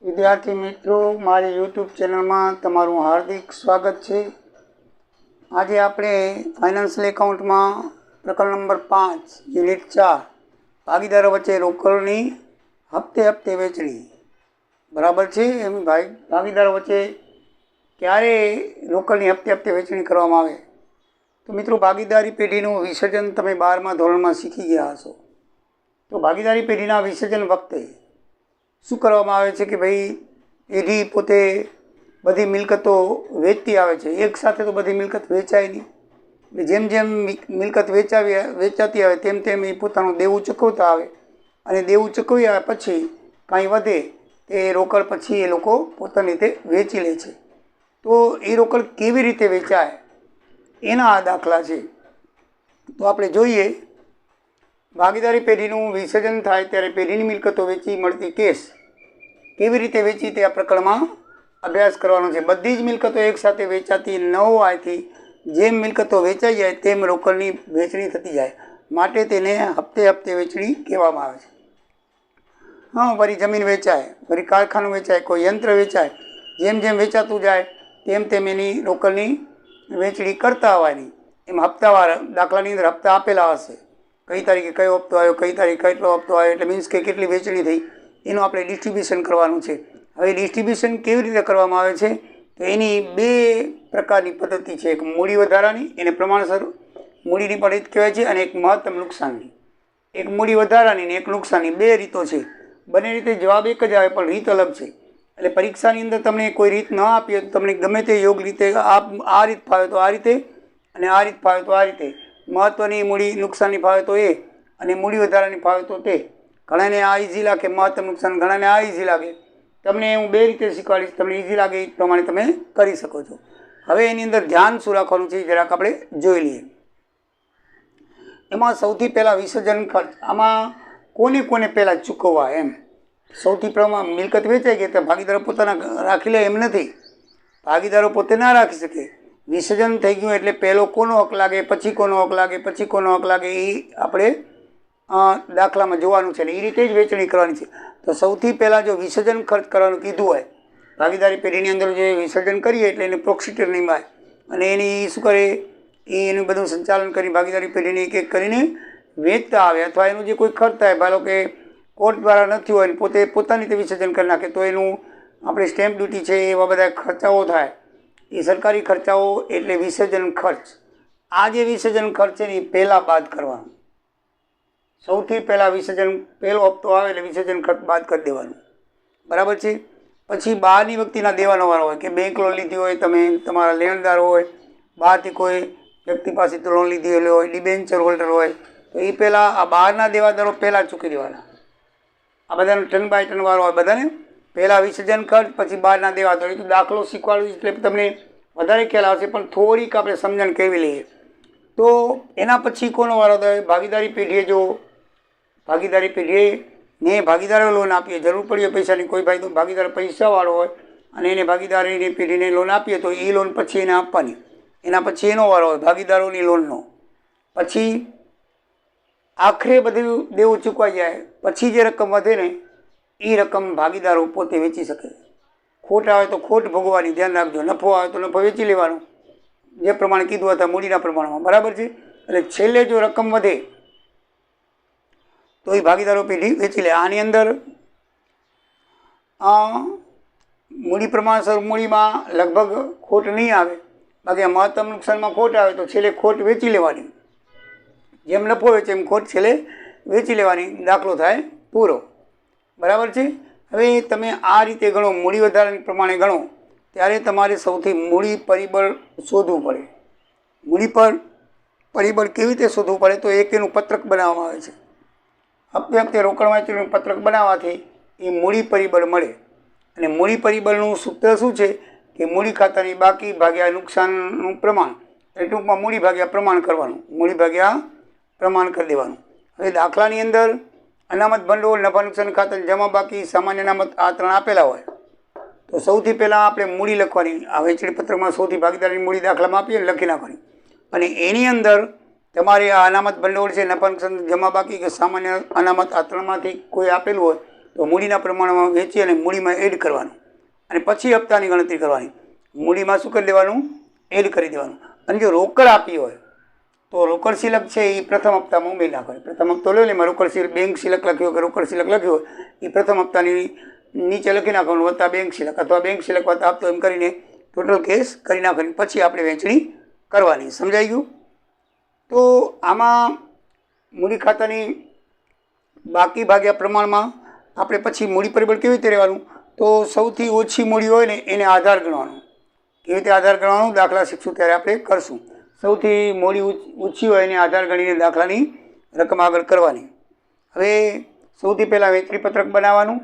વિદ્યાર્થી મિત્રો, મારી યુટ્યુબ ચેનલમાં તમારું હાર્દિક સ્વાગત છે. આજે આપણે ફાઇનાન્શિયલ એકાઉન્ટમાં પ્રકરણ નંબર 5 યુનિટ 4 ભાગીદારો વચ્ચે રોકડની હપ્તે વેચણી બરાબર છે. એમ ભાગીદારો વચ્ચે ક્યારે રોકડની હપ્તે વેચણી કરવામાં આવે? તો મિત્રો, ભાગીદારી પેઢીનું વિસર્જન તમે 12મા ધોરણમાં શીખી ગયા હશો. તો ભાગીદારી પેઢીના વિસર્જન વખતે શું કરવામાં આવે છે કે ભાઈ, પેઢી પોતે બધી મિલકતો વેચતી આવે છે. એકસાથે તો બધી મિલકત વેચાય નહીં. જેમ જેમ મિલકત વેચાતી આવે તેમ તેમ એ પોતાનું દેવું ચૂકવતા આવે, અને દેવું ચૂકવી આવે પછી કાંઈ વધે તે રોકડ પછી એ લોકો પોતાની રીતે વેચી લે છે. તો એ રોકડ કેવી રીતે વેચાય એના આ દાખલા છે. તો આપણે જોઈએ, ભાગીદારી પેઢીનું વિસર્જન થાય ત્યારે પેઢીની મિલકતો વેચી મળતી કેશ કેવી રીતે વેચી તે આ પ્રકરણમાં અભ્યાસ કરવાનો છે. બધી જ મિલકતો એકસાથે વેચાતી ન હોવાથી જેમ મિલકતો વેચાઈ જાય તેમ રોકડની વેચણી થતી જાય, માટે તેને હપ્તે વેચણી કહેવામાં આવે છે. વળી જમીન વેચાય, વળી કારખાનું વેચાય, કોઈ યંત્ર વેચાય, જેમ જેમ વેચાતું જાય તેમ તેમ એની રોકડની વેચણી કરતા આવવાની. એમ હપ્તાવાર દાખલાની અંદર હપ્તા આપેલા હશે, કઈ તારીખે કયો હપ્તો આવ્યો, કઈ તારીખે કેટલો હપ્તો આવ્યો, એટલે મીન્સ કે કેટલી વેચણી થઈ એનું આપણે ડિસ્ટ્રીબ્યુશન કરવાનું છે. હવે ડિસ્ટ્રીબ્યુશન કેવી રીતે કરવામાં આવે છે? તો એની બે પ્રકારની પદ્ધતિ છે. એક મૂડી વધારાની, એને પ્રમાણસર મૂડીની પણ રીત કહેવાય છે, અને એક મહત્તમ નુકસાનની. એક મૂડી વધારાની ને એક નુકસાનની, બે રીતો છે. બંને રીતે જવાબ એક જ આવે પણ રીત અલગ છે. એટલે પરીક્ષાની અંદર તમને કોઈ રીત ન આપી તો તમને ગમે તે યોગ રીતે આ રીત ફાવે તો આ રીતે, અને આ રીત ફાવે તો આ રીતે. મહત્ત્વની મૂડી નુકસાનની ફાવે તો એ, અને મૂડી વધારાની ફાવે તો તે. ઘણાને આ ઇઝી લાગે મહત્તમ નુકસાન, ઘણાને આ ઇઝી લાગે. તમને હું બે રીતે શીખવાડીશ, તમને ઇઝી લાગે એ પ્રમાણે તમે કરી શકો છો. હવે એની અંદર ધ્યાન શું રાખવાનું છે જરાક આપણે જોઈ લઈએ. એમાં સૌથી પહેલાં વિસર્જન ખર્ચ. આમાં કોને પહેલાં ચૂકવવા એમ. સૌથી પ્રમાણ મિલકત વેચાઈ ગઈ તો ભાગીદારો પોતાના રાખી લે એમ નથી. ભાગીદારો પોતે ના રાખી શકે. વિસર્જન થઈ ગયું એટલે પહેલો કોનો હક લાગે, પછી કોનો હક લાગે, પછી કોનો હક લાગે, એ આપણે દાખલામાં જોવાનું છે. ને એ રીતે જ વેચણી કરવાની છે. તો સૌથી પહેલાં જો વિસર્જન ખર્ચ કરવાનું કીધું હોય, ભાગીદારી પેઢીની અંદર જે વિસર્જન કરીએ એટલે એને પ્રોક્સિટર નિમાય, અને એની શું કરે, એનું બધું સંચાલન કરી ભાગીદારી પેઢીને એક એક કરીને વેચતા આવે. અથવા એનું જે કોઈ ખર્ચ થાય, ધારો કે કોર્ટ દ્વારા નથી હોય ને પોતે પોતાની રીતે વિસર્જન કરી નાખે, તો એનું આપણે સ્ટેમ્પ ડ્યુટી છે, એવા બધા ખર્ચાઓ થાય, એ સરકારી ખર્ચાઓ, એટલે વિસર્જન ખર્ચ. આ જે વિસર્જન ખર્ચ છે ને એ પહેલાં બાદ કરવાનું. સૌથી પહેલાં વિસર્જન પહેલો હપ્તો આવે એટલે વિસર્જન ખર્ચ બાદ કરી દેવાનું, બરાબર છે. પછી બહારની વ્યક્તિના દેવાનો વારો હોય, કે બેંક લોન લીધી હોય, તમે તમારા લેણદારો હોય, બહારથી કોઈ વ્યક્તિ પાસેથી લોન લીધી હોય, ડિબેન્ચર હોલ્ડર હોય, તો એ પહેલાં આ બહારના દેવાદારો પહેલાં ચૂકી દેવાના. આ બધાનો ટર્ન બાય ટર્ન વારો હોય, બધાને પહેલાં વિસર્જન ખર્ચ, પછી બહારના દેવાદારો. એ તો દાખલો શીખવાડું એટલે તમને વધારે ખ્યાલ આવશે, પણ થોડીક આપણે સમજણ કેળવી લઈએ. તો એના પછી કોનો વારો થાય? ભાગીદારી પેઢીએ જો ભાગીદારી પેઢીને ભાગીદારો લોન આપીએ, જરૂર પડી હોય પૈસાની, કોઈ ભાગીદાર પૈસાવાળો હોય અને એને ભાગીદારીની પેઢીને લોન આપીએ તો એ લોન પછી એને આપવાની. એના પછી એનો વારો હોય ભાગીદારોની લોનનો. પછી આખરે બધું દેવું ચૂકવાઈ જાય પછી જે રકમ વધે ને એ રકમ ભાગીદારો પોતે વેચી શકે. ખોટ આવે તો ખોટ ભોગવવાની, ધ્યાન રાખજો. નફો આવે તો નફો વેચી લેવાનો, જે પ્રમાણે કીધું હતા મૂડીના પ્રમાણમાં, બરાબર છે. એટલે છેલ્લે જો રકમ વધે તો એ ભાગીદારો પેઢી વેચી લે. આની અંદર મૂડી પ્રમાણસર મૂડીમાં લગભગ ખોટ નહીં આવે, બાકી મહત્તમ નુકસાનમાં ખોટ આવે તો છેલ્લે ખોટ વેચી લેવાની. જેમ નફો વેચે એમ ખોટ છેલ્લે વેચી લેવાની, દાખલો થાય પૂરો, બરાબર છે. હવે તમે આ રીતે ગણો, મૂડી વધારાની પ્રમાણે ગણો, ત્યારે તમારે સૌથી મૂડી પરિબળ શોધવું પડે. મૂડી પર પરિબળ કેવી રીતે શોધવું પડે? તો એક એનું પત્રક બનાવવામાં આવે છે. હપ્તે રોકડ વાંચીનું પત્રક બનાવવાથી એ મૂડી પરિબળ મળે. અને મૂડી પરિબળનું સૂત્ર શું છે કે મૂડી ખાતાની બાકી ભાગ્યા નુકસાનનું પ્રમાણ. એ ટૂંકમાં મૂડી ભાગ્યા પ્રમાણ કરવાનું, મૂડી ભાગ્યા પ્રમાણ કરી દેવાનું. હવે દાખલાની અંદર અનામત ભંડોળ, નફા નુકસાન ખાતાની જમા બાકી, સામાન્ય અનામત, આ ત્રણ આપેલા હોય. તો સૌથી પહેલાં આપણે મૂડી લખવાની. આ વેચણી પત્રકમાં સૌથી ભાગીદારની મૂડી દાખલામાં આપીએ લખી નાખવાની. અને એની અંદર તમારે આ અનામત ભંડોળ છે, નફા નુકસાન જમા બાકી કે સામાન્ય અનામત, આ ત્રણમાંથી કોઈ આપેલું હોય તો મૂડીના પ્રમાણમાં વેચી અને મૂડીમાં એડ કરવાનું અને પછી હપ્તાની ગણતરી કરવાની. મૂડીમાં શું કરી દેવાનું? એડ કરી દેવાનું. અને જો રોકડ આપી હોય તો રોકડ શિલક છે એ પ્રથમ હપ્તામાં ઉમેરી નાખવાની. પ્રથમ હપ્તો લે એમાં રોકડ શિલક બેંક શિલક લખ્યો હોય કે રોકડ શિલક લખ્યો હોય એ પ્રથમ હપ્તાની નીચે લખી નાખવાનું વત્તા બેંક શિલક અથવા બેંક શિલક વત્તા હપ્તો એમ કરીને ટોટલ કેસ કરી નાખવાની. પછી આપણે વહેંચણી કરવાની. સમજાઈ ગયું? તો આમાં મૂડી ખાતાની બાકી ભાગ્યા પ્રમાણમાં આપણે પછી મૂડી પરિબળ કેવી રીતે રહેવાનું? તો સૌથી ઓછી મૂડી હોય ને એને આધાર ગણવાનો. કેવી રીતે આધાર ગણવાનું દાખલા શીખશું ત્યારે આપણે કરશું. સૌથી મૂડી ઓછી હોય એને આધાર ગણીને દાખલાની રકમ આગળ કરવાની. હવે સૌથી પહેલાં વહેંચણી પત્રક બનાવવાનું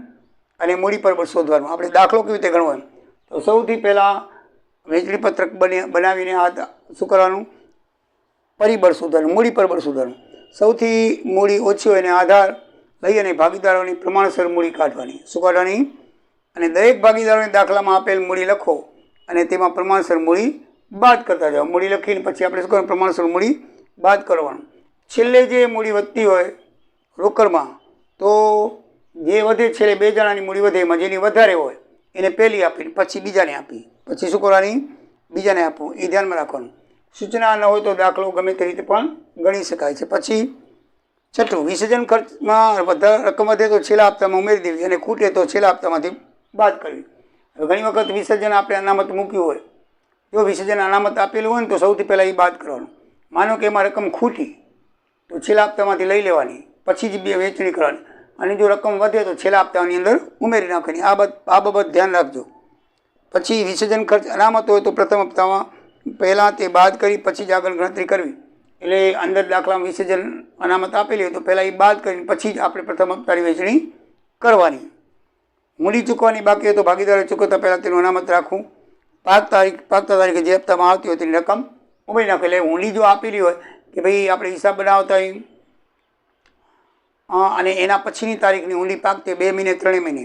અને મૂડી પરિબળ શોધવાનું. આપણે દાખલો કેવી રીતે ગણવો એમ તો સૌથી પહેલાં વહેંચણી પત્રક બનાવીને શું કરવાનું? પરિબળ શોધવાનું, મૂડી પરિબળ શોધવાનું. સૌથી મૂડી ઓછી હોય એને આધાર લઈ અને ભાગીદારોની પ્રમાણસર મૂડી કાઢવાની. શું કાઢવાની? અને દરેક ભાગીદારોને દાખલામાં આપેલ મૂડી લખો અને તેમાં પ્રમાણસર મૂડી બાદ કરતા જાઓ. મૂડી લખીને પછી આપણે શું કરવાનું? પ્રમાણસર મૂડી બાદ કરવાનું. છેલ્લે જે મૂડી વધતી હોય રોકડમાં તો જે વધે છેલ્લે 2 જણાની મૂડી વધે એમાં જેની વધારે હોય એને પહેલી આપી પછી બીજાને આપી પછી શું કરવાની? બીજાને આપવું. એ ધ્યાનમાં રાખવાનું. સૂચના ન હોય તો દાખલો ગમે તે રીતે પણ ગણી શકાય છે. પછી છઠ્ઠું, વિસર્જન ખર્ચમાં વધારે રકમ વધે તો છેલ્લા હપ્તામાં ઉમેરી દેવી અને ખૂટે તો છેલ્લા હપ્તામાંથી બાદ કરવી. હવે ઘણી વખત વિસર્જન આપણે અનામત મૂક્યું હોય, જો વિસર્જન અનામત આપેલું હોય ને તો સૌથી પહેલાં એ બાદ કરવાનું. માનો કે એમાં રકમ ખૂટી તો છેલ્લા હપ્તામાંથી લઈ લેવાની પછી જ વહેંચણી કરવાની અને જો રકમ વધે તો છેલ્લા હપ્તાની અંદર ઉમેરી નાખવાની. આ બાબત ધ્યાન રાખજો. પછી વિસર્જન ખર્ચ અનામત હોય તો પ્રથમ હપ્તામાં પહેલાં તે બાદ કરી પછી જ આગળ ગણતરી કરવી. એટલે અંદર દાખલામાં વિસર્જન અનામત આપેલી હોય તો પહેલાં એ બાદ કરીને પછી જ આપણે પ્રથમ હપ્તાની વહેંચણી કરવાની. મૂડી ચૂકવવાની બાકી હોય તો ભાગીદારે ચૂકવતા પહેલાં તેનું અનામત રાખવું. પાકતા તારીખે જે હપ્તામાં આવતી હોય તેની રકમ ઉમેરી નાખે. એટલે ઊંડી જો આપેલી હોય કે ભાઈ આપણે હિસાબ બનાવતા હોય અને એના પછીની તારીખની ઊંડી પાકતી 2 મહિને 3 મહિને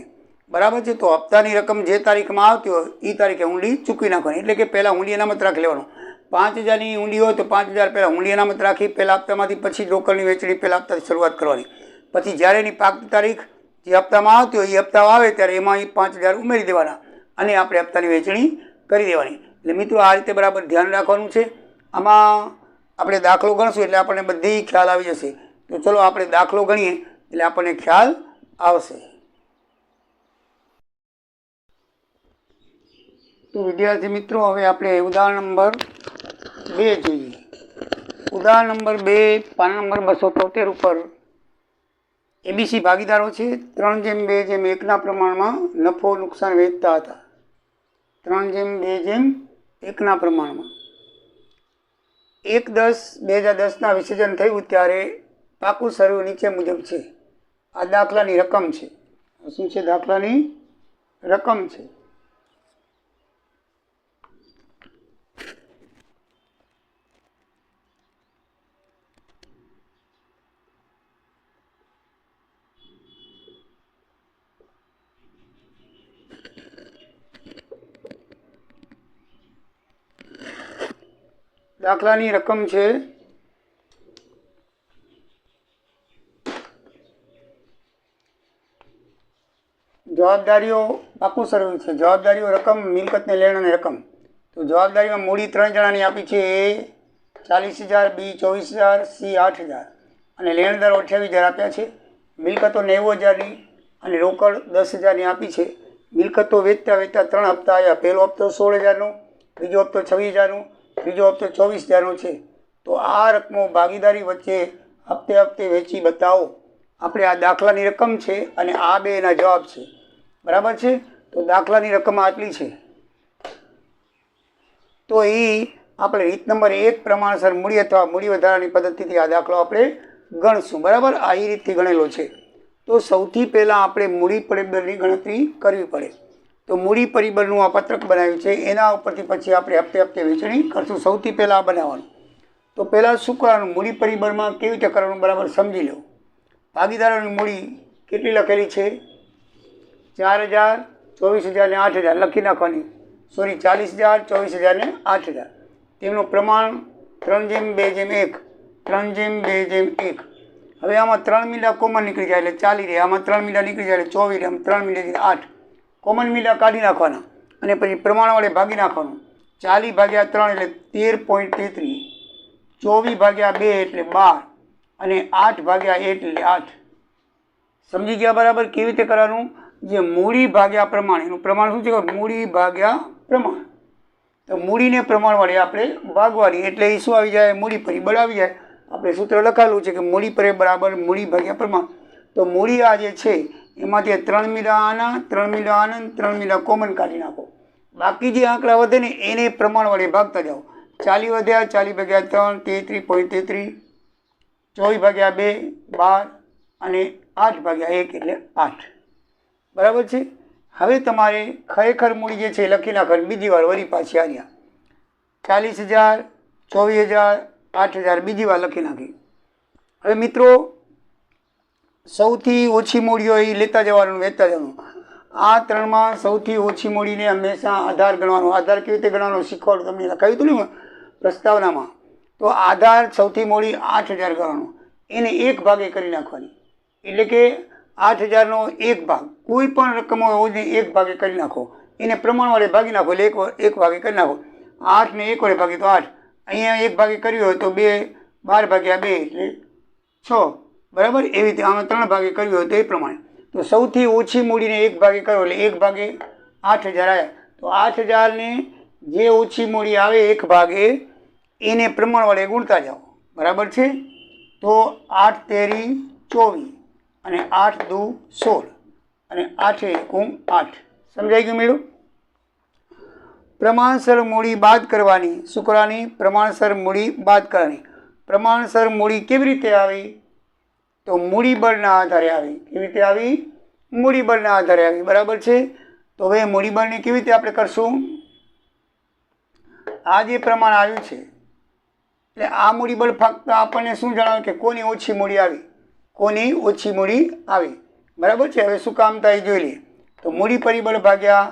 બરાબર છે, તો હપ્તાની રકમ જે તારીખમાં આવતી હોય એ તારીખે ઊંડી ચૂકવી નાખવાની. એટલે કે પહેલાં ઊંડી અનામત રાખી લેવાનું. 5000ની ઊંડી હોય તો 5000 પહેલાં ઊંડી અનામત રાખી પહેલાં હપ્તામાંથી પછી રોકડની વહેંચણી પહેલાં હપ્તાથી શરૂઆત કરવાની. પછી જ્યારે એની પાકતી તારીખ જે હપ્તામાં આવતી હોય એ હપ્તા આવે ત્યારે એમાં એ 5000 ઉમેરી દેવાના અને આપણે હપ્તાની વહેંચણી કરી દેવાની. એટલે મિત્રો આ રીતે બરાબર ધ્યાન રાખવાનું છે. આમાં આપણે દાખલો ગણશું એટલે આપણને બધી ખ્યાલ આવી જશે. તો ચલો આપણે દાખલો ગણીએ એટલે આપણને ખ્યાલ આવશે. તો વિદ્યાર્થી મિત્રો હવે આપણે ઉદાહરણ નંબર 2 જોઈએ. ઉદાહરણ નંબર 2 પાના નંબર 273 ઉપર એબીસી ભાગીદારો છે. 3:2:1 પ્રમાણમાં નફો નુકસાન વહેંચતા હતા. 3:2:1 પ્રમાણમાં 1/10/2010 વિસર્જન થયું ત્યારે પાકું સર્વે નીચે મુજબ છે. આ દાખલાની રકમ છે. શું છે? દાખલાની રકમ છે. દાખલાની રકમ છે જવાબદારીઓ પાકું સર્વે છે. જવાબદારીઓ રકમ મિલકતને લેણ અને રકમ. તો જવાબદારીમાં મૂડી 3 જણાની આપી છે. એ 40,000, બી 24,000, સી 8,000 અને લેણદારો 28,000 આપ્યા છે. મિલકતો 90,000ની અને રોકડ 10,000ની આપી છે. મિલકતો વેચતા 3 હપ્તા આવ્યા. પહેલો હપ્તો 16,000નો, બીજો હપ્તો 26,000નો, ત્રીજો હપ્તો 24,000નો છે. તો આ રકમો ભાગીદારી વચ્ચે હપ્તે હપ્તે વેચી બતાવો. આપણે આ દાખલાની રકમ છે અને આ બે એના જવાબ છે. બરાબર છે? તો દાખલાની રકમ આટલી છે. તો એ આપણે રીત નંબર 1 પ્રમાણસર મૂડી અથવા મૂડી વધારાની પદ્ધતિથી આ દાખલો આપણે ગણશું. બરાબર? આ એ રીતથી ગણેલો છે. તો સૌથી પહેલાં આપણે મૂડી પરિબળની ગણતરી કરવી પડે. તો મૂડી પરિબળનું આ પત્રક બનાવ્યું છે. એના ઉપરથી પછી આપણે હપ્તે હપ્તે વહેંચણી કરશું. સૌથી પહેલાં આ બનાવવાનું. તો પહેલાં શું કરવાનું? મૂડી પરિબળમાં કેવી રીતે કરવાનું બરાબર સમજી લો. ભાગીદારોની મૂડી કેટલી લખેલી છે? 4,000, 24,000 ને 8,000 લખી નાખવાની. 40,000, 24,000 ને 8,000. તેમનું પ્રમાણ 3:2:1. 3:2:1. હવે આમાં 3 મીંડા કોમન નીકળી જાય એટલે 40 રહે, આમાં 3 મીંડા નીકળી જાય એટલે 24 રહે, આમ 3 મીંડા 8 કોમન મીંડા કાઢી નાખવાના અને પછી પ્રમાણ વડે ભાગી નાખવાનું. 40 ભાગ્યા 3 એટલે 13.33, 24 ભાગ્યા 2 એટલે 12 અને 8 ભાગ્યા 1 એટલે 8. સમજી ગયા બરાબર કેવી રીતે કરવાનું? જે મૂડી ભાગ્યા પ્રમાણ, એનું પ્રમાણ શું છે? મૂડી ભાગ્યા પ્રમાણ. તો મૂડીને પ્રમાણ વડે આપણે ભાગવાની એટલે એ શું આવી જાય? મૂડી પરિબળ આવી જાય. આપણે સૂત્ર લખાયેલું છે કે મૂડી પરિબળ બરાબર મૂડી ભાગ્યા પ્રમાણ. તો મૂડી આ જે છે એમાંથી 3 મીંડા આના, 3 મીંડા આના, 3 મીંડા કોમન કાઢી નાખો. બાકી જે આંકડા વધે ને એને પ્રમાણ વડે ભાગતા જાઓ. 40 વધ્યા, 40 ભાગ્યા 3 33.33, 24 ભાગ્યા 2 12 અને 8 ભાગ્યા 1 એટલે 8. બરાબર છે. હવે તમારે ખરેખર મૂડી જે છે એ લખી નાખવાની બીજી વાર વળી પાછી આવ્યા. 40,000, 24,000, 8,000 બીજી વાર લખી નાખી. હવે મિત્રો સૌથી ઓછી મૂડી હોય એ લેતા જવાનું, વેચતા જવાનું. આ ત્રણમાં સૌથી ઓછી મૂડીને હંમેશા આધાર ગણવાનો. આધાર કેવી રીતે ગણવાનો શીખવાડું તમને, લખાયું હતું ને પ્રસ્તાવનામાં. તો આધાર સૌથી મૂડી 8,000 ગણવાનો, એને 1 ભાગે કરી નાખવાની. એટલે કે 8,000નો 1 ભાગ, કોઈ પણ રકમ હોય એને 1 ભાગે કરી નાખો, એને પ્રમાણ વડે ભાગી નાખો એટલે 1 ભાગે કરી નાખો. 8 ને 1 વડે ભાગી તો 8, અહીંયા 1 ભાગે કર્યું હોય તો 12 ભાગ્યા 2 એટલે 6. બરાબર. એવી રીતે આમાં 3 ભાગે કર્યું હોય તો એ પ્રમાણે. તો સૌથી ઓછી મૂડીને 1 ભાગે કરો એટલે 1 ભાગે 8,000 આવ્યા. તો 8,000ને જે ઓછી મૂડી આવે 1 ભાગે એને પ્રમાણ વડે ગુણતા જાઓ. બરાબર છે. તો 8 તેરી 24 અને 8 દુ 16 અને 8 એકું 8. સમજાઈ ગયું મેળું? પ્રમાણસર મૂડી બાદ કરવાની. શું કરવાની? પ્રમાણસર મૂડી બાદ કરવાની. પ્રમાણસર મૂડી કેવી રીતે આવી? તો મૂડી બળના આધારે આવી. કેવી રીતે આવી? મૂડી બળના આધારે આવી. બરાબર છે. તો હવે મૂડી બળને કેવી રીતે આપણે કરશું? આ જે પ્રમાણ આવ્યું છે એટલે આ મૂડી બળ ફક્ત આપણને શું જણાવે કે કોની ઓછી મૂડી આવી, કોની ઓછી મૂડી આવી. બરાબર છે. હવે શું કામ થાય જોઈ લઈએ. તો મૂડી પરિબળ ભાગ્યા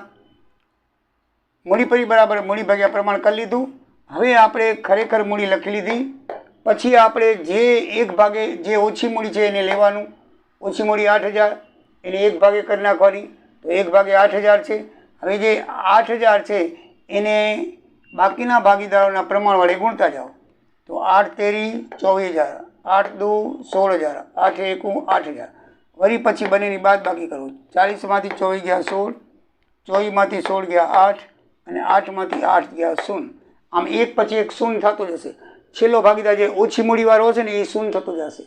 મૂડી પરિબળ બરાબર મૂડી ભાગ્યા પ્રમાણ કરી લીધું. હવે આપણે ખરેખર મૂડી લખી લીધી. પછી આપણે જે 1 ભાગે જે ઓછી મૂડી છે એને લેવાનું. ઓછી મૂડી 8,000, એને 1 ભાગે કરી નાખવાની. તો 1 ભાગે 8,000 છે. હવે જે 8,000 છે એને બાકીના ભાગીદારોના પ્રમાણ વડે ગુણતા જાઓ. તો 8 તેરી 24,000, 8 દુ 16,000, 8 એકું 8,000. વળી પછી બંનેની બાદ બાકી કરવું. 40માંથી 24 ગયા 16, 24માંથી 16 ગયા 8 અને 8માંથી 8 ગયા 0. આમ એક પછી એક શૂન્ય થતો જશે. છેલ્લો ભાગીદાર જે ઓછી મૂડીવાળો હશે ને એ શૂન્ય થતો જશે.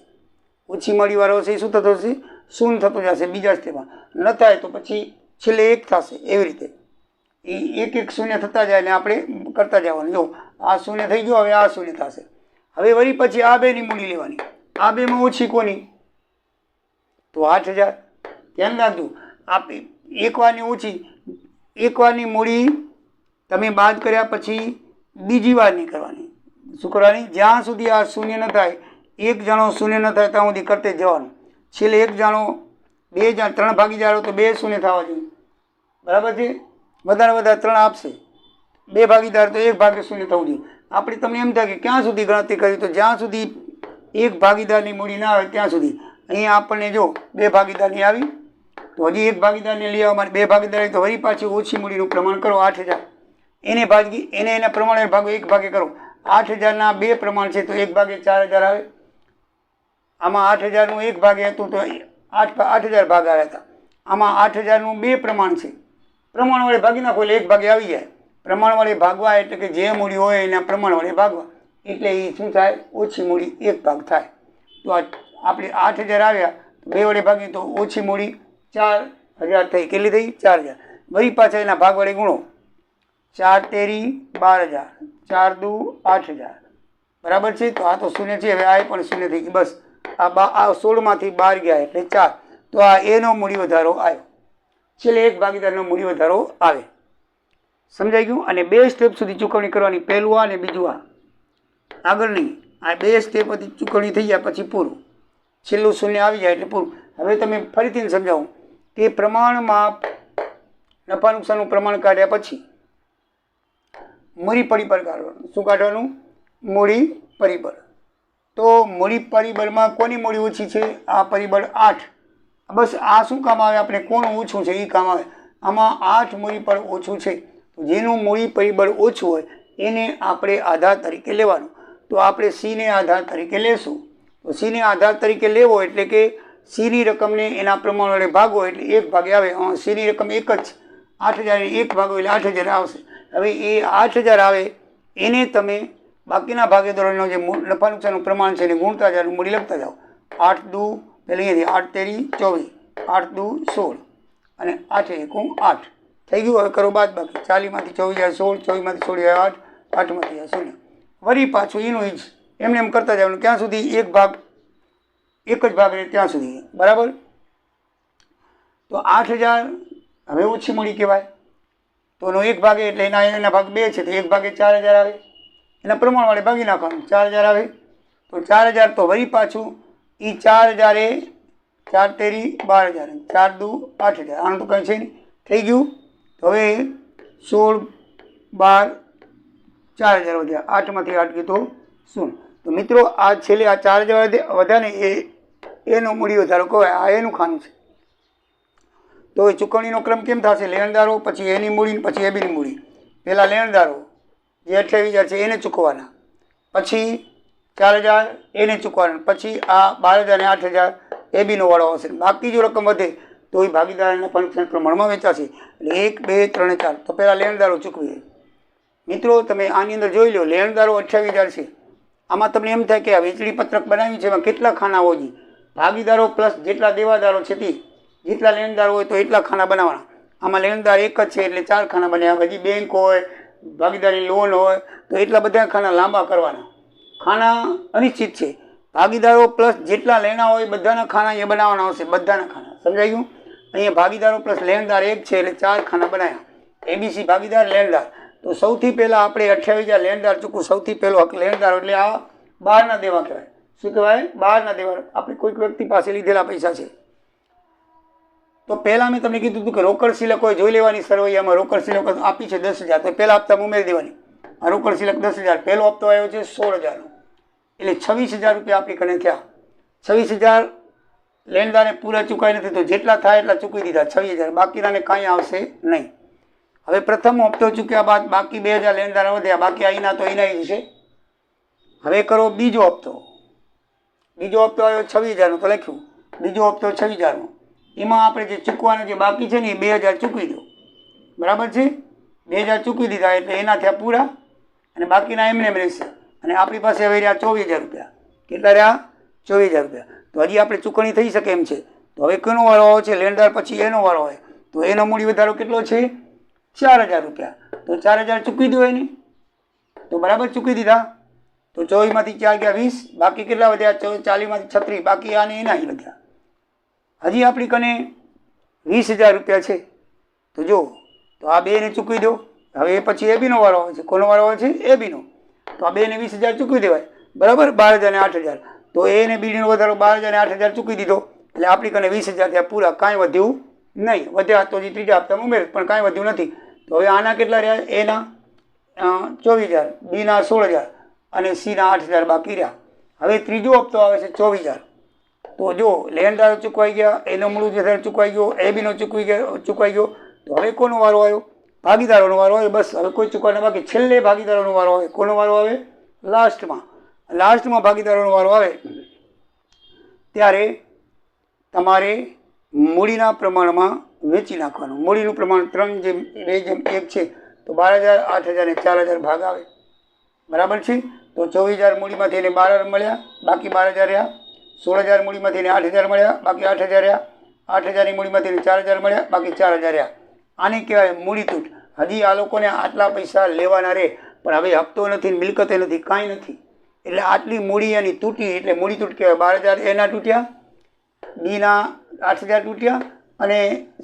ઓછી મૂડીવાળો હશે એ શું થતો જશે? શૂન્ય થતો જશે બીજા સ્ટેપમાં. ન થાય તો પછી છેલ્લે 1 થશે. એવી રીતે એ એક એક શૂન્ય થતા જાય ને આપણે કરતા જવાનું. જો આ શૂન્ય થઈ ગયો, હવે આ શૂન્ય થશે. હવે વળી પછી આ બેની મૂડી લેવાની. આ બેમાં ઓછી કોની? તો 8,000. ધ્યાન રાખજો. એક વારની ઓછી, એક વારની મૂડી તમે બાદ કર્યા પછી બીજી વાર નહીં કરવાની. શું કરવાની? જ્યાં સુધી આ શૂન્ય ન થાય, 1 જાણો શૂન્ય ન થાય ત્યાં સુધી કરતે જવાનું. છેલ્લે 1 જાણો, 2 જાણ, 3 ભાગીદારો તો 2 શૂન્ય થવા જોઈએ. બરાબર છે. વધારે 3 આપશે, 2 ભાગીદાર તો 1 ભાગે શૂન્ય થવું જોઈએ. આપણે તમને એમ થાય કે ક્યાં સુધી ગણતરી કરી? તો જ્યાં સુધી 1 ભાગીદારની મૂડી ના આવે ત્યાં સુધી. અહીંયા આપણને જો 2 ભાગીદારની આવી તો હજી 1 ભાગીદારને લઈ આવવા માટે 2 ભાગીદાર તો વળી પાછી ઓછી મૂડીનું પ્રમાણ કરો 8,000. એને ભાગી એના પ્રમાણે ભાગો 1 ભાગે કરો. 8,000ના 2 પ્રમાણ છે તો 1 ભાગે 4,000 આવે. આમાં 8,000નું 1 ભાગે હતું તો 8,000 ભાગ આવ્યા હતા. આમાં 8,000નું 2 પ્રમાણ છે. પ્રમાણ વડે ભાગી નાખો એટલે 1 ભાગે આવી જાય. પ્રમાણ વડે ભાગવા એટલે કે જે મૂડી હોય એના પ્રમાણ વડે ભાગવા એટલે એ શું થાય? ઓછી મૂડી 1 ભાગ થાય. તો આપણે 8,000 આવ્યા, 2 વડે ભાગી તો ઓછી મૂડી 4,000 થઈ. કેટલી થઈ? 4,000. વળી પાછા એના ભાગ વડે ગુણો. 4 તેરી 12,000, 4 દુ 8,000. બરાબર છે. તો આ તો શૂન્ય છે. હવે આ પણ શૂન્ય થઈ ગઈ. બસ આ 16માંથી 12 ગયા એટલે 4. તો આ એનો મૂડી વધારો આવ્યો. છેલ્લે 1 ભાગીદારનો મૂડી વધારો આવે. સમજાઈ ગયું? અને 2 સ્ટેપ સુધી ચૂકવણી કરવાની. પહેલું આ અને બીજું આ. આગળ નહીં. આ 2 સ્ટેપ હતી ચૂકવણી થઈ જાય પછી પૂરું. છેલ્લું શૂન્ય આવી જાય એટલે પૂરું. હવે તમે ફરીથી સમજાવું કે પ્રમાણમાં નફા નુકસાનનું પ્રમાણ કાઢ્યા પછી મૂડી પરિબળ કાઢવાનું. શું કાઢવાનું? મૂડી પરિબળ. તો મૂડી પરિબળમાં કોની મૂડી ઓછી છે? આ પરિબળ 8. બસ આ શું કામ આવે? આપણે કોનું ઓછું છે એ કામ આવે. આમાં 8 મૂડી પર ઓછું છે. તો જેનું મૂડી પરિબળ ઓછું હોય એને આપણે આધાર તરીકે લેવાનું. તો આપણે સીને આધાર તરીકે લેશું. તો સીને આધાર તરીકે લેવો એટલે કે સીની રકમને એના પ્રમાણ વડે ભાગો એટલે 1 ભાગે આવે. સીની રકમ 1 જ છે. 8000 1 ભાગો એટલે 8000 આવશે. હવે એ 8000 આવે એને તમે બાકીના ભાગીદારોનો જે નફા નુકસાનનું પ્રમાણ છે એને ગુણતા જાઓ, મૂડી લખતા જાઓ. 8 દુ પહેલી અહીંયાથી 8 તેરી 24, 8 દુ 16 અને 8 એકું 8 થઈ ગયું. હવે કરો બાદ બાકી. 40માંથી 24 16, 24માંથી 16 8, 8માંથી 0. વળી પાછું એનું જ એમને એમ કરતા જવાનું. ક્યાં સુધી? એક જ ભાગ રહે ત્યાં સુધી. બરાબર. તો 8000 હવે ઓછી મૂડી કહેવાય. તો એનો 1 ભાગે એટલે એના ભાગ 2 છે તો 1 ભાગે 4000 આવે. એના પ્રમાણ વડે ભાગી નાખવાનું. 4000 આવે તો 4000 તો વળી પાછું એ 4000 એ 4 તેરી 12000, 4 દુ 8000. આનું તો કંઈ છે નહીં. થઈ ગયું. તો હવે 16 12 4000 વધ્યા. 8માંથી 8 ગયું તો 0. તો મિત્રો આ છેલ્લે આ 4000 વધ્યા ને એનો મૂડી વધારો કહેવાય. આ એનું ખાનું છે. તો એ ચૂકવણીનો ક્રમ કેમ થશે? લેણદારો, પછી એની મૂડી, પછી એબીની મૂડી. પહેલાં લેણદારો જે 28000 છે એને ચૂકવવાના, પછી 4000 એને ચૂકવવાના, પછી આ 12000 ને 8000 એબીનો વાળો આવશે. બાકી જો રકમ વધે તો એ ભાગીદારના ફંક્શન પ્રમાણમાં વેચાશે. એટલે 1 2 3 4. તો પહેલાં લેણદારો ચૂકવીએ. મિત્રો તમે આની અંદર જોઈ લો, લેણદારો 28000 છે. આમાં તમને એમ થાય કે આ વેચણી પત્રક બનાવ્યું છે એમાં કેટલા ખાનાઓ છે? ભાગીદારો પ્લસ જેટલા દેવાદારો છે તે જેટલા લેણદારો હોય તો એટલા ખાના બનાવવાના. આમાં લેણદાર 1 જ છે એટલે 4 ખાના બન્યા. હજી બેંક હોય, ભાગીદારી લોન હોય તો એટલા બધા ખાના લાંબા કરવાના. ખાના અનિશ્ચિત છે. ભાગીદારો પ્લસ જેટલા લેણા હોય બધાના ખાના અહીંયા બનાવવાના આવશે. બધાના ખાના સમજાઈ ગયું? અહીંયા ભાગીદારો પ્લસ લેણદાર 1 છે એટલે 4 ખાના બનાવ્યા. એબીસી ભાગીદાર લેણદાર. તો સૌથી પહેલાં આપણે 28000 લેણદાર ચૂકવું. સૌથી પહેલો હક લેણદારો એટલે આ બહારના દેવા કહેવાય. શું કહેવાય? બહારના દેવા. આપણે કોઈક વ્યક્તિ પાસે લીધેલા પૈસા છે. તો પહેલાં મેં તમને કીધું હતું કે રોકડ સિલક હોય જોઈ લેવાની. સરવૈયામાં રોકડ સિલક આપી છે 10000 તો પહેલાં હપ્તામાં ઉમેરી દેવાની. આ રોકડ સિલક 10000, પહેલો હપ્તો આવ્યો છે 16000નો એટલે 26000 રૂપિયા આપણી કને થયા. 26000 લેણદારને પૂરા ચૂકાઈ નથી તો જેટલા થાય એટલા ચૂકવી દીધા 26000. બાકીનાને કાંઈ આવશે નહીં. હવે પ્રથમ હપ્તો ચૂક્યા બાદ બાકી 2000 લેણદાર વધ્યા. બાકી અહીંના તો એના જ છે. હવે કરો બીજો હપ્તો. બીજો હપ્તો આવ્યો 26000નો તો લખ્યું. બીજો હપ્તો 26000નો. એમાં આપણે જે ચૂકવાના જે બાકી છે ને એ 2000 ચૂકવી દો. બરાબર છે? 2000 ચૂકવી દીધા એટલે એના થયા પૂરા અને બાકીના એમને એમ રહેશે. અને આપણી પાસે હવે રહ્યા 24000 રૂપિયા. કેટલા રહ્યા? 24000 રૂપિયા. તો હજી આપણે ચૂકવણી થઈ શકે એમ છે. તો હવે કોનો વારો આવે છે? લેણદાર પછી એનો વારો હોય. તો એનો મૂડી વધારો કેટલો છે? 4000 રૂપિયા. તો 4000 ચૂકવી દો એને. તો બરાબર ચૂકવી દીધા. તો 24માંથી 4 ગયા 20. બાકી કેટલા વધ્યા? 40માંથી 36. બાકી આને એના જ વધ્યા. હજી આપણી કને 20000 રૂપિયા છે. તો જો તો આ બેને ચૂકવી દો. હવે એ પછી એબીનો વારો આવે છે. કોનો વારો આવે છે? એબીનો. તો આ બેને 20000 ચૂકવી દેવાય. બરાબર. 12000 ને 8000. તો એને બીડીનો વધારો 12000 ને 8000 ચૂકવી દીધો એટલે આપણી કને 20000 થયા પૂરા. કાંઈ વધ્યું નહીં. વધ્યા તો હજી ત્રીજા હપ્તામાં ઉમેર પણ કાંઈ વધ્યું નથી. તો હવે આના કેટલા રહ્યા? એના 24000, બીના 16000 અને સીના 8000 બાકી રહ્યા. હવે ત્રીજો હપ્તો આવે છે 24000. તો જો લેણદારો ચૂકવાઈ ગયા, એનો મૂળ વધારો ચૂકવાઈ ગયો, એબીનો ચૂકવાઈ ગયો. તો હવે કોનો વારો આવ્યો? ભાગીદારોનો વારો આવે. બસ હવે કોઈ ચૂકવાના બાકી. છેલ્લે ભાગીદારોનો વારો આવે. કોનો વારો આવે? લાસ્ટમાં ભાગીદારોનો વારો આવે ત્યારે તમારે મૂડીના પ્રમાણમાં વેચી નાખવાનું. મૂડીનું પ્રમાણ 3 જેમ 2 જેમ 1 છે. તો 12000, 8000 ને 4000 ભાગ આવે. બરાબર છે? તો 24000 મૂડીમાંથી એને 12 મળ્યા, બાકી 12000 રહ્યા. 16000 મૂડીમાંથી એને 8000 મળ્યા, બાકી 8000 રહ્યા. 8000ની મૂડીમાંથી એને 4000 મળ્યા, બાકી 4000 રહ્યા. આને કહેવાય મૂડી તૂટ. હજી આ લોકોને આટલા પૈસા લેવાના રહે પણ હવે હપ્તો નથી, મિલકતે નથી, કાંઈ નથી. એટલે આટલી મૂડી એની તૂટી એટલે મૂડી તૂટ કહેવાય. 12000 એના તૂટ્યા, બીના 8000 તૂટ્યા અને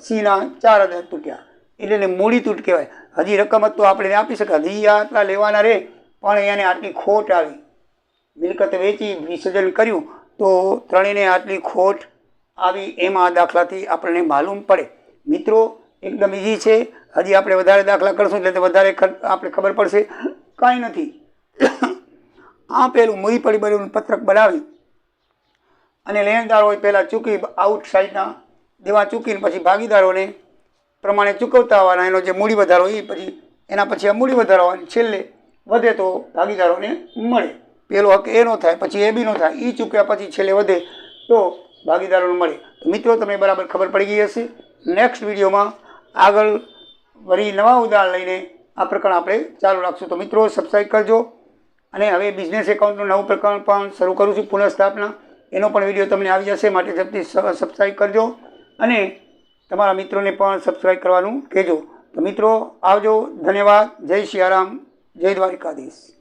સીના 4000 તૂટ્યા એટલે એને મૂડી તૂટ કહેવાય. હજી રકમ તો આપણે આપી શકાય. હજી આટલા લેવાના રહે પણ એને આટલી ખોટ આવી. મિલકત વેચી વિસર્જન કર્યું તો ત્રણેયને આટલી ખોટ આવી. એમાં દાખલાથી આપણને માલુમ પડે. મિત્રો એકદમ ઇઝી છે. હજી આપણે વધારે દાખલા કરશું એટલે વધારે આપણે ખબર પડશે. કાંઈ નથી. આ પેલું મૂડી પરિબળોનું પત્રક બનાવી અને લેણદાર હોય પહેલાં ચૂકી આઉટ સાઈડના દેવા ચૂકીને પછી ભાગીદારોને પ્રમાણે ચૂકવતા આવવાના. એનો જે મૂડી વધારો એ પછી એના પછી આ મૂડી વધારો આવવાની, છેલ્લે વધે તો ભાગીદારોને મળે. પેલો હક એ નો થાય, પછી એ બી નો થાય, એ ચૂક્યા પછી છેલ્લે વધે તો ભાગીદારોને મળે. તો મિત્રો તમને બરાબર ખબર પડી ગઈ હશે. નેક્સ્ટ વિડીયોમાં આગળ વળી નવા ઉદાહરણ લઈને આ પ્રકરણ આપણે ચાલુ રાખશું. તો મિત્રો સબસ્ક્રાઈબ કરજો. અને હવે બિઝનેસ એકાઉન્ટનું નવું પ્રકરણ પણ શરૂ કરું છું, પુનઃસ્થાપના. એનો પણ વિડીયો તમને આવી જશે, માટે ઝડપથી સબસ્ક્રાઈબ કરજો અને તમારા મિત્રોને પણ સબસ્ક્રાઈબ કરવાનું કહેજો. તો મિત્રો આવજો, ધન્યવાદ, જય સિયારામ, જય દ્વારિકાધીશ.